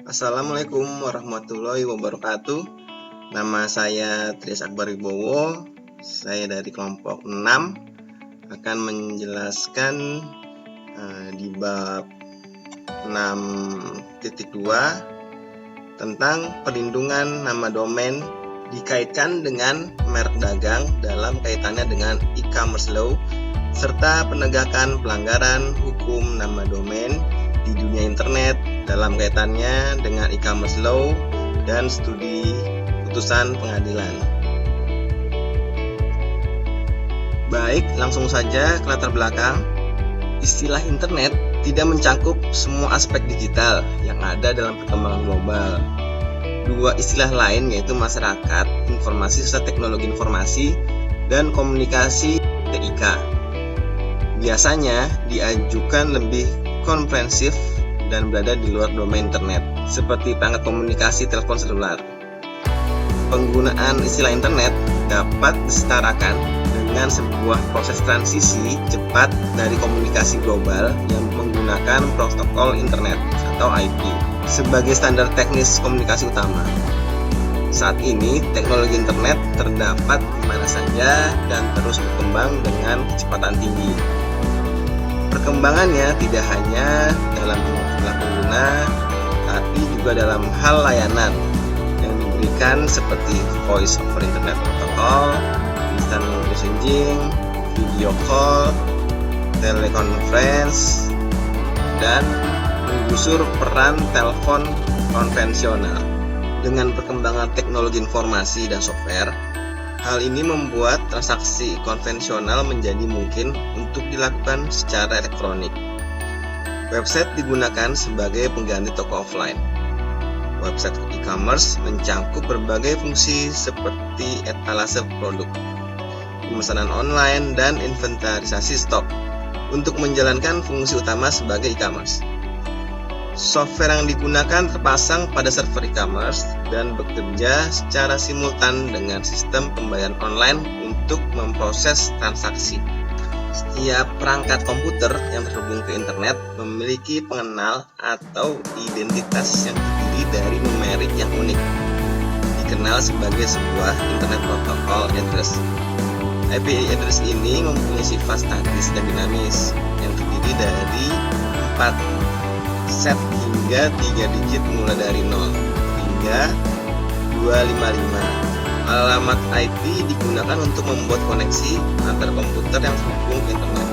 Assalamualaikum warahmatullahi wabarakatuh. Nama saya Trias Akbar Wibowo. Saya dari kelompok 6 akan menjelaskan di bab 6.2 tentang perlindungan nama domain dikaitkan dengan merek dagang dalam kaitannya dengan e-commerce law serta penegakan pelanggaran hukum nama domain di dunia internet dalam kaitannya dengan e-commerce law dan studi putusan pengadilan. Baik, langsung saja ke latar belakang. Istilah internet tidak mencakup semua aspek digital yang ada dalam perkembangan global. Dua istilah lain yaitu masyarakat, informasi serta teknologi informasi, dan komunikasi TIK. Biasanya diajukan lebih komprehensif dan berada di luar domain internet, seperti perangkat komunikasi telepon selular. Penggunaan istilah internet dapat disetarakan dengan sebuah proses transisi cepat dari komunikasi global yang menggunakan protokol internet atau IP sebagai standar teknis komunikasi utama. Saat ini, teknologi internet terdapat di mana saja dan terus berkembang dengan kecepatan tinggi. Perkembangannya tidak hanya dalam jumlah pengguna, tapi juga dalam hal layanan yang diberikan seperti Voice over Internet Protocol, instant messaging, video call, teleconference, dan menggusur peran telepon konvensional. Dengan perkembangan teknologi informasi dan software, hal ini membuat transaksi konvensional menjadi mungkin untuk dilakukan secara elektronik. Website digunakan sebagai pengganti toko offline. Website e-commerce mencakup berbagai fungsi seperti etalase produk, pemesanan online, dan inventarisasi stok untuk menjalankan fungsi utama sebagai e-commerce. Software yang digunakan terpasang pada server e-commerce dan bekerja secara simultan dengan sistem pembayaran online untuk memproses transaksi. Setiap perangkat komputer yang terhubung ke internet memiliki pengenal atau identitas yang terdiri dari numerik yang unik, dikenal sebagai sebuah Internet Protocol Address. IP address ini mempunyai sifat statis dan dinamis yang terdiri dari 4 set hingga 3 digit mulai dari 0 hingga 255. Alamat IP digunakan untuk membuat koneksi antar komputer yang terhubung ke internet.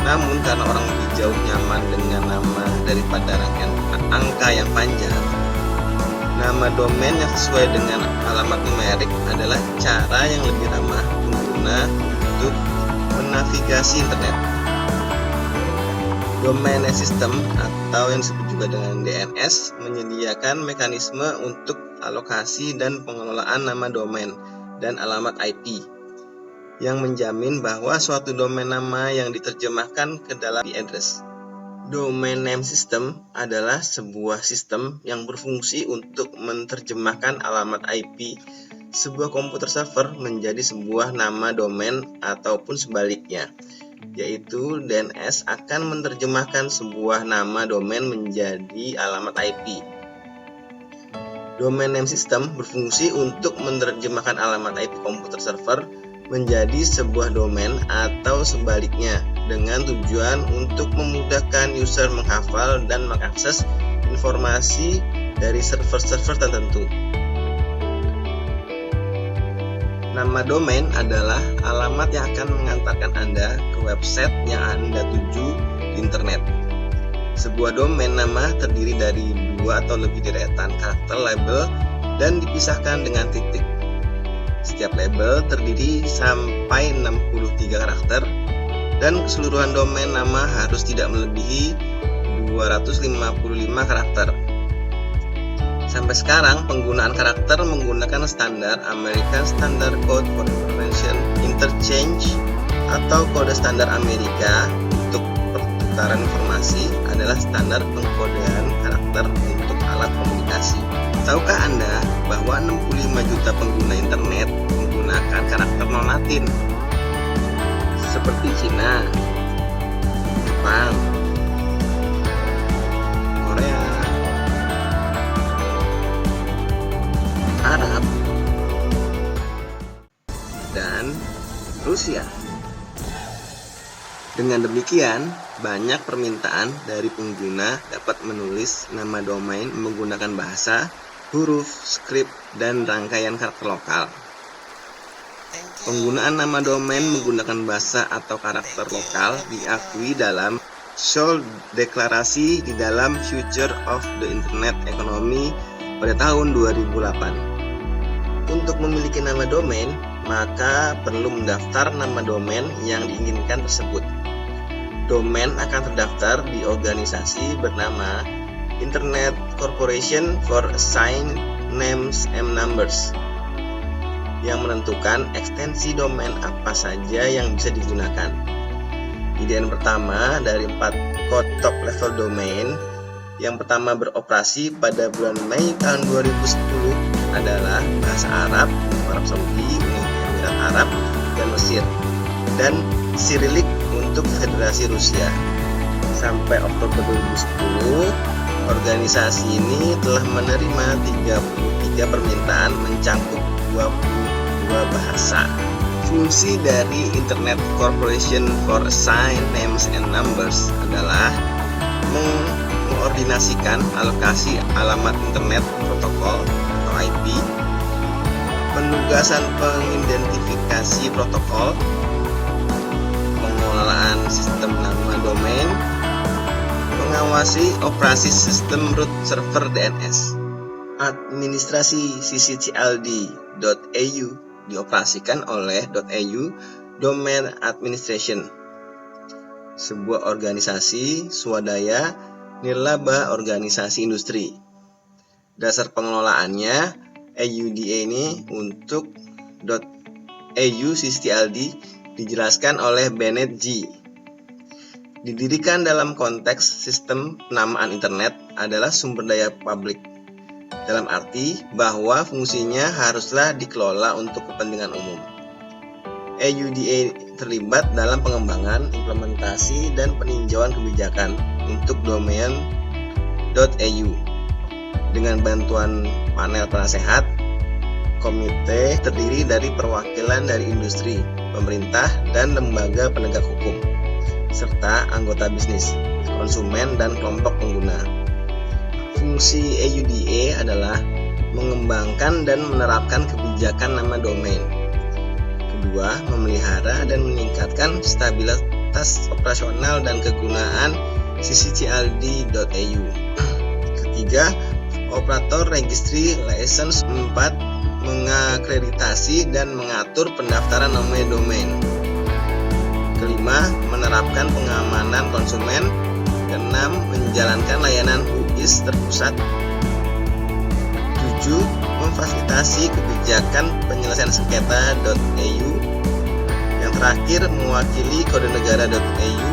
Namun karena orang lebih jauh nyaman dengan nama daripada rangkaian angka yang panjang, nama domain yang sesuai dengan alamat numerik adalah cara yang lebih ramah pengguna untuk menavigasi internet. Domain name system atau yang disebut juga dengan DNS menyediakan mekanisme untuk alokasi dan pengelolaan nama domain dan alamat IP yang menjamin bahwa suatu domain nama yang diterjemahkan ke dalam IP address. Domain name system adalah sebuah sistem yang berfungsi untuk menerjemahkan alamat IP sebuah komputer server menjadi sebuah nama domain ataupun sebaliknya, yaitu DNS akan menerjemahkan sebuah nama domain menjadi alamat IP. Domain name system berfungsi untuk menerjemahkan alamat IP komputer server menjadi sebuah domain atau sebaliknya dengan tujuan untuk memudahkan user menghafal dan mengakses informasi dari server-server tertentu. Nama domain adalah alamat yang akan mengantarkan Anda ke website yang Anda tuju di internet. Sebuah domain nama terdiri dari 2 atau lebih deretan karakter label dan dipisahkan dengan titik. Setiap label terdiri sampai 63 karakter dan keseluruhan domain nama harus tidak melebihi 255 karakter. Sampai sekarang, penggunaan karakter menggunakan standar American Standard Code for Information Interchange atau kode standar Amerika untuk pertukaran informasi adalah standar pengkodean karakter untuk alat komunikasi. Tahukah Anda bahwa 65 juta pengguna internet menggunakan karakter non-Latin seperti Cina, Jepang, Korea, Dengan demikian, banyak permintaan dari pengguna dapat menulis nama domain menggunakan bahasa, huruf, skrip, dan rangkaian karakter lokal. Penggunaan nama domain menggunakan bahasa atau karakter lokal diakui dalam Seoul Deklarasi di dalam Future of the Internet Economy pada tahun 2008. Untuk memiliki nama domain, maka perlu mendaftar nama domain yang diinginkan tersebut. Domain akan terdaftar di organisasi bernama Internet Corporation for Assigned Names and Numbers yang menentukan ekstensi domain apa saja yang bisa digunakan. IDN pertama dari 4 code top level domain yang pertama beroperasi pada bulan Mei tahun 2010 adalah bahasa Arab, Arab Saudi, Uni Emirat Arab, dan Mesir, dan Sirilik untuk Federasi Rusia. Sampai Oktober 2010, organisasi ini telah menerima 33 permintaan mencakup 22 bahasa. Fungsi dari Internet Corporation for Assigned Names and Numbers adalah mengkoordinasikan alokasi alamat internet protokol atau IP, penugasan pengidentifikasi protokol, pengelolaan sistem nama domain, mengawasi operasi sistem root server DNS. Administrasi cctld.eu dioperasikan oleh .eu Domain Administration, sebuah organisasi swadaya nirlaba organisasi industri. Dasar pengelolaannya EUDA ini untuk .eu cctld dijelaskan oleh Bennett G. Didirikan dalam konteks sistem penamaan internet adalah sumber daya publik, dalam arti bahwa fungsinya haruslah dikelola untuk kepentingan umum. EUDA terlibat dalam pengembangan, implementasi, dan peninjauan kebijakan untuk domain .eu dengan bantuan panel penasehat. Komite terdiri dari perwakilan dari industri, pemerintah, dan lembaga penegak hukum, serta anggota bisnis, konsumen, dan kelompok pengguna. Fungsi EUDA adalah mengembangkan dan menerapkan kebijakan nama domain. Kedua, memelihara dan meningkatkan stabilitas operasional dan kegunaan cctld.eu. Ketiga, operator registry license. 4, mengakreditasi dan mengatur pendaftaran nama domain. Kelima, menerapkan pengamanan konsumen. Keenam, menjalankan layanan UIS terpusat. 7, memfasilitasi kebijakan penyelesaian sengketa.eu. Yang terakhir, mewakili kode negara.eu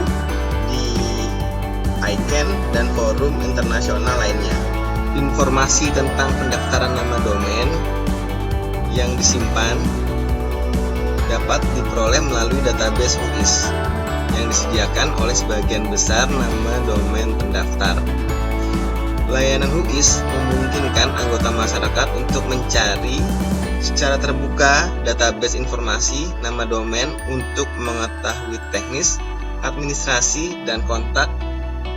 di ICANN dan forum internasional lainnya. Informasi tentang pendaftaran nama domain yang disimpan dapat diperoleh melalui database UIS yang disediakan oleh sebagian besar nama domain pendaftar. Layanan UIS memungkinkan anggota masyarakat untuk mencari secara terbuka database informasi nama domain untuk mengetahui teknis, administrasi, dan kontak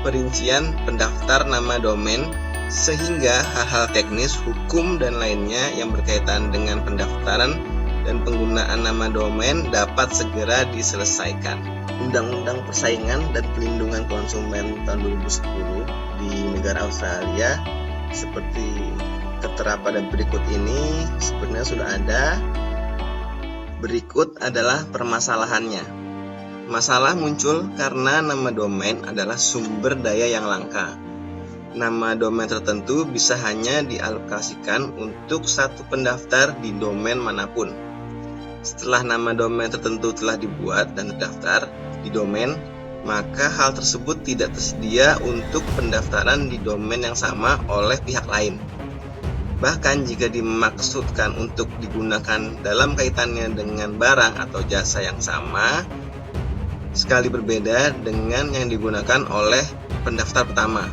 perincian pendaftar nama domain, sehingga hal-hal teknis, hukum, dan lainnya yang berkaitan dengan pendaftaran dan penggunaan nama domain dapat segera diselesaikan. Undang-Undang Persaingan dan Pelindungan Konsumen tahun 2010 di negara Australia seperti tertera pada berikut ini sebenarnya sudah ada. Berikut adalah permasalahannya. Masalah muncul karena nama domain adalah sumber daya yang langka. Nama domain tertentu bisa hanya dialokasikan untuk satu pendaftar di domain manapun. Setelah nama domain tertentu telah dibuat dan terdaftar di domain, maka hal tersebut tidak tersedia untuk pendaftaran di domain yang sama oleh pihak lain. Bahkan jika dimaksudkan untuk digunakan dalam kaitannya dengan barang atau jasa yang sama, sekali berbeda dengan yang digunakan oleh pendaftar pertama.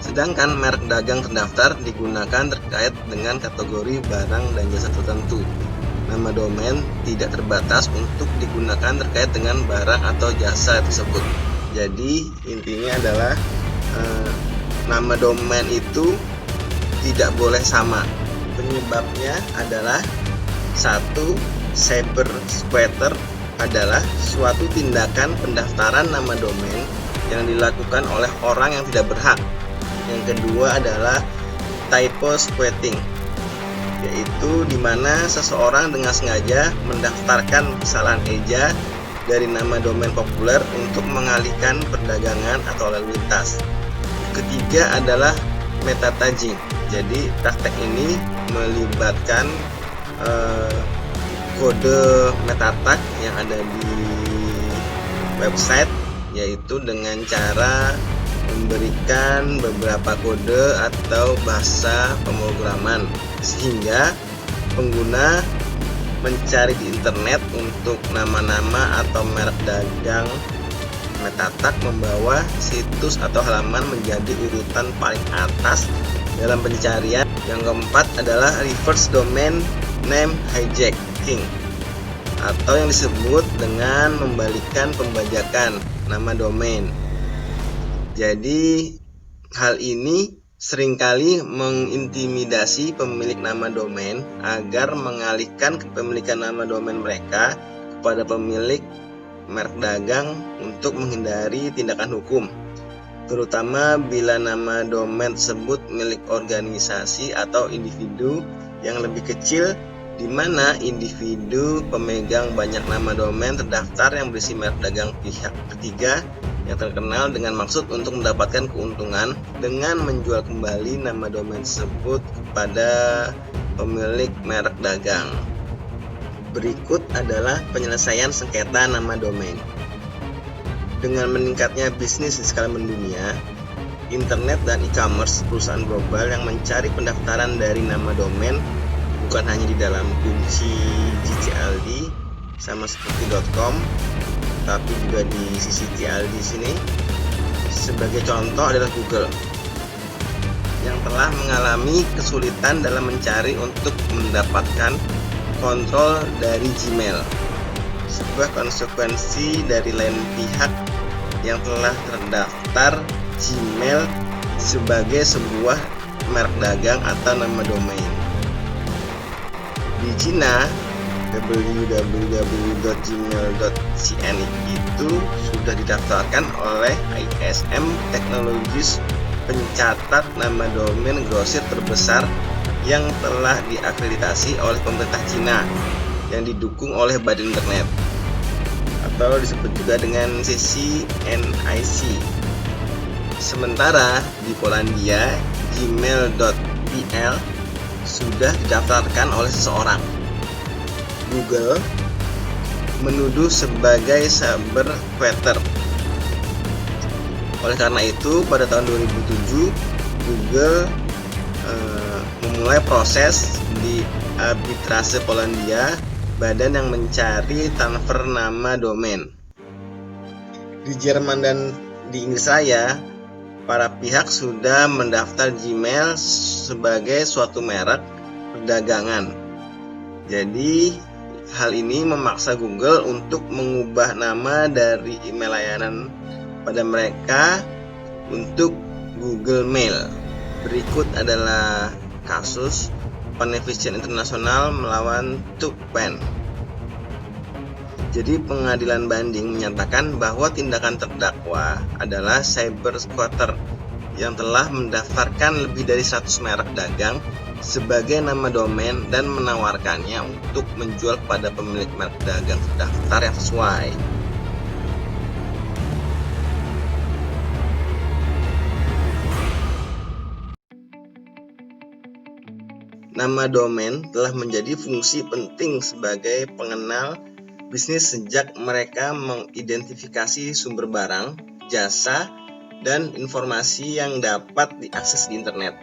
Sedangkan merek dagang terdaftar digunakan terkait dengan kategori barang dan jasa tertentu. nama domain tidak terbatas untuk digunakan terkait dengan barang atau jasa tersebut. Jadi intinya adalah nama domain itu tidak boleh sama. Penyebabnya adalah satu, cyber squatter adalah suatu tindakan pendaftaran nama domain yang dilakukan oleh orang yang tidak berhak. Yang kedua adalah typo squatting, yaitu di mana seseorang dengan sengaja mendaftarkan kesalahan eja dari nama domain populer untuk mengalihkan perdagangan atau lalu lintas. Ketiga adalah meta tagging. Jadi praktek ini melibatkan kode meta tag yang ada di website, yaitu dengan cara memberikan beberapa kode atau bahasa pemrograman sehingga pengguna mencari di internet untuk nama-nama atau merek dagang. Meta tag membawa situs atau halaman menjadi urutan paling atas dalam pencarian. Yang keempat adalah reverse domain name hijacking, atau yang disebut dengan membalikkan pembajakan nama domain. Jadi hal ini seringkali mengintimidasi pemilik nama domain agar mengalihkan kepemilikan nama domain mereka kepada pemilik merek dagang untuk menghindari tindakan hukum, terutama bila nama domain tersebut milik organisasi atau individu yang lebih kecil, di mana individu pemegang banyak nama domain terdaftar yang berisi merek dagang pihak ketiga yang terkenal dengan maksud untuk mendapatkan keuntungan dengan menjual kembali nama domain tersebut kepada pemilik merek dagang. Berikut adalah penyelesaian sengketa nama domain. Dengan meningkatnya bisnis di skala mendunia, internet dan e-commerce, perusahaan global yang mencari pendaftaran dari nama domain bukan hanya di dalam kunci ggTLD sama seperti .com, tapi juga di sisi TLD sini. Sebagai contoh adalah Google yang telah mengalami kesulitan dalam mencari untuk mendapatkan kontrol dari Gmail. Sebuah konsekuensi dari lain pihak yang telah terdaftar Gmail sebagai sebuah merek dagang atau nama domain. Di Cina, www.gmail.cn itu sudah didaftarkan oleh ISM Technologies, pencatat nama domain grosir terbesar yang telah diakreditasi oleh pemerintah Cina yang didukung oleh Badan Internet, atau disebut juga dengan CCNIC. Sementara di Polandia, gmail.pl sudah didaftarkan oleh seseorang. Google menuduh sebagai cyber squatter. Oleh karena itu, pada tahun 2007 Google memulai proses di arbitrase Polandia, badan yang mencari transfer nama domain. Di Jerman dan di Inggris Raya, para pihak sudah mendaftar Gmail sebagai suatu merek perdagangan. Jadi hal ini memaksa Google untuk mengubah nama dari email layanan pada mereka untuk Google Mail. Berikut adalah kasus Panavision International melawan Tuckpen. Jadi pengadilan banding menyatakan bahwa tindakan terdakwa adalah cyber squatter yang telah mendaftarkan lebih dari 100 merek dagang sebagai nama domain dan menawarkannya untuk menjual kepada pemilik merek dagang terdaftar yang sesuai. Nama domain telah menjadi fungsi penting sebagai pengenal bisnis sejak mereka mengidentifikasi sumber barang, jasa, dan informasi yang dapat diakses di internet.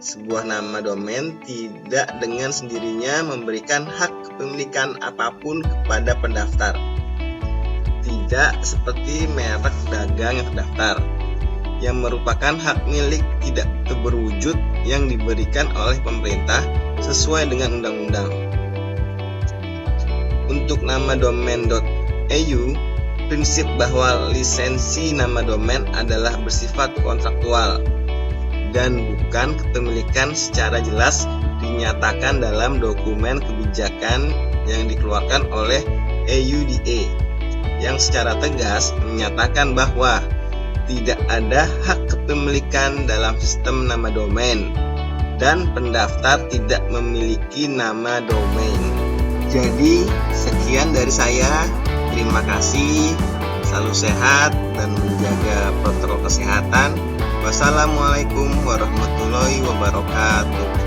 Sebuah nama domain tidak dengan sendirinya memberikan hak kepemilikan apapun kepada pendaftar. Tidak seperti merek dagang yang terdaftar, yang merupakan hak milik tidak berwujud yang diberikan oleh pemerintah sesuai dengan undang-undang. Untuk nama domain.eu, prinsip bahwa lisensi nama domain adalah bersifat kontraktual dan bukan kepemilikan secara jelas dinyatakan dalam dokumen kebijakan yang dikeluarkan oleh EUDA yang secara tegas menyatakan bahwa tidak ada hak kepemilikan dalam sistem nama domain dan pendaftar tidak memiliki nama domain. Jadi, sekian dari saya. Terima kasih. Selalu sehat dan menjaga protokol kesehatan. Wassalamualaikum warahmatullahi wabarakatuh.